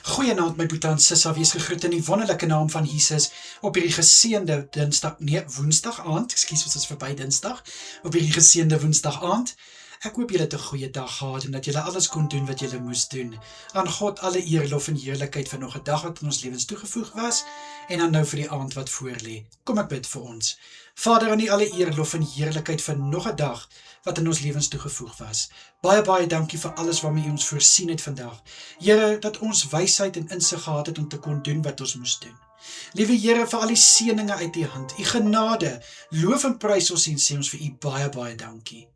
Goeienaand my boetie en sissa, wees gegroet in die wonderlike naam van Jesus op hierdie geseënde woensdag aand, ons is verby dinsdag, op hierdie geseënde woensdag aand. Ek hoop julle het 'n goeie dag gehad en dat julle alles kon doen wat julle moes doen. Aan God alle eer, lof en heerlikheid vir nog 'n dag wat in ons lewens toegevoeg was en dan nou vir die aand wat voorlê. Kom ek bid vir ons. Vader, aan U alle eer, lof en heerlikheid vir nog 'n dag wat in ons lewens toegevoeg was. Baie dankie vir alles waarmee U ons voorsien het vandag. Here, dat ons wysheid en insig gehad het om te kon doen wat ons moes doen. Liewe Here, vir al die seëninge uit U hand, U genade, loof en prys ons en sê ons vir U baie dankie.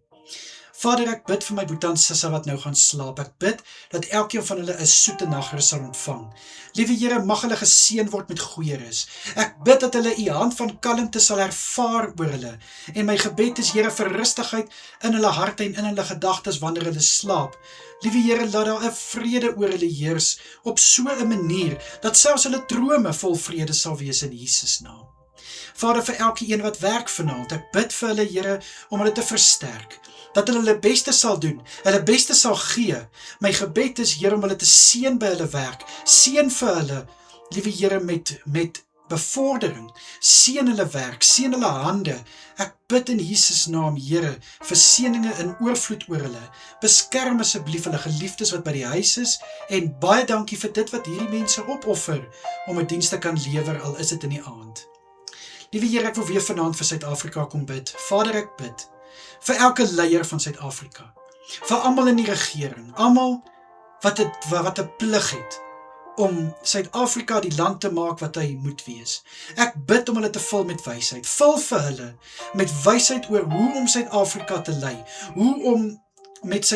Vader, ek bid vir my boetie en sissa wat nou gaan slaap. Ek bid dat elkeen van hulle 'n soete nagrus sal ontvang. Liewe Here, mag hulle geseën word met goeie rus. Ek bid dat hulle U hand van kalmte sal ervaar oor hulle. En my gebed is, Here, vir rustigheid in hulle harte en in hulle gedagtes wanneer hulle slaap. Liewe Here, laat daar 'n vrede oor hulle heers op so 'n manier dat selfs hulle drome vol vrede sal wees in Jesus naam. Vader, vir elkeen wat werk vanaand, ek bid vir hulle, Here, om hulle te versterk, dat hulle beste sal doen, hulle beste sal gee. My gebed is, Here, om hulle te seën by hulle werk, seën vir hulle, liewe Here, met bevordering, seën hulle werk, seën hulle hande. Ek bid in Jesus naam, Here, vir seëninge in oorvloed oor hulle. Beskerm asseblief hulle geliefdes wat by die huis is, en baie dankie vir dit wat hierdie mense opoffer, om 'n diens te kan lewer, al is dit in die aand. Liewe Here, ek wil weer vanaand vir Suid-Afrika kom bid. Vader, ek bid vir elke leier van Suid-Afrika, vir almal in die regering, almal wat 'n plig het om Suid-Afrika die land te maak wat hy moet wees. Ek bid om hulle te vul met wysheid. Vul vir hulle met wysheid oor hoe om Suid-Afrika te lei, hoe om met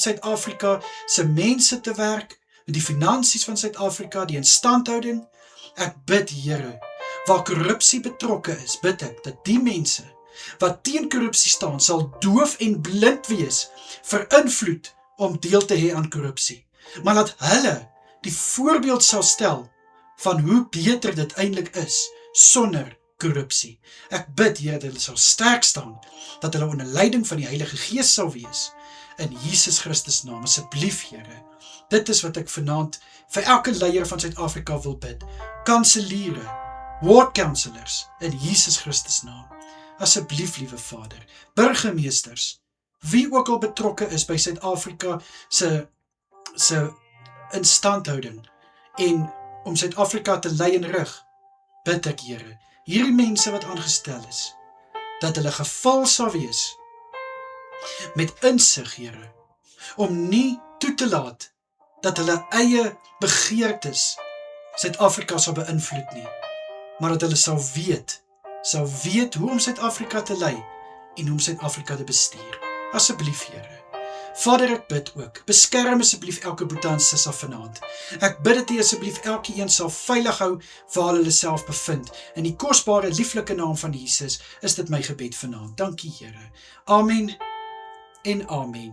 Suid-Afrika se mense te werk, die finansies van Suid-Afrika, die instandhouding. Ek bid, Here, waar korrupsie betrokke is, bid ek dat die mense wat teen korrupsie staan, sal doof en blind wees vir invloed om deel te hê aan korrupsie. Maar dat hulle die voorbeeld sal stel van hoe beter dit eintlik is sonder korrupsie. Ek bid, Here, dat hulle sal sterk staan, dat hulle onder leiding van die Heilige Gees sal wees. In Jesus Christus naam, asseblief, Here. Dit is wat ek vanaand vir elke leier van Suid-Afrika wil bid. Kanseliere, ward councillors, in Jesus Christus naam. Asseblief, liewe Vader, burgemeesters, wie ook al betrokke is by Suid-Afrika se instandhouding en om Suid-Afrika te lei en rig, bid ek, Here, hierdie mense wat aangestel is, dat hulle gevul sal wees met insig, Here, om nie toe te laat dat hulle eie begeertes Suid-Afrika sal beïnvloed nie, maar dat hulle sal weet hoe om Suid-Afrika te lei en hoe om Suid-Afrika te bestuur. Asseblief, Here. Vader, ek bid ook, beskerm asseblief elke boetie en sissa vanaand. Ek bid dat U asseblief elkeen sal veilig hou waar hulle self bevind. In die kosbare, lieflike naam van Jesus is dit my gebed vanaand. Dankie, Here. Amen en amen.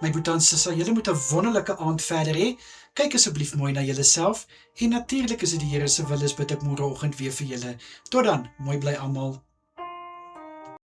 My boetie en sissa, julle moet 'n wonderlike aand verder hê. Kyk asseblief mooi na julle self en natuurlik is dit die Here se wil is, bid ek môreoggend weer vir julle. Tot dan, mooi bly almal.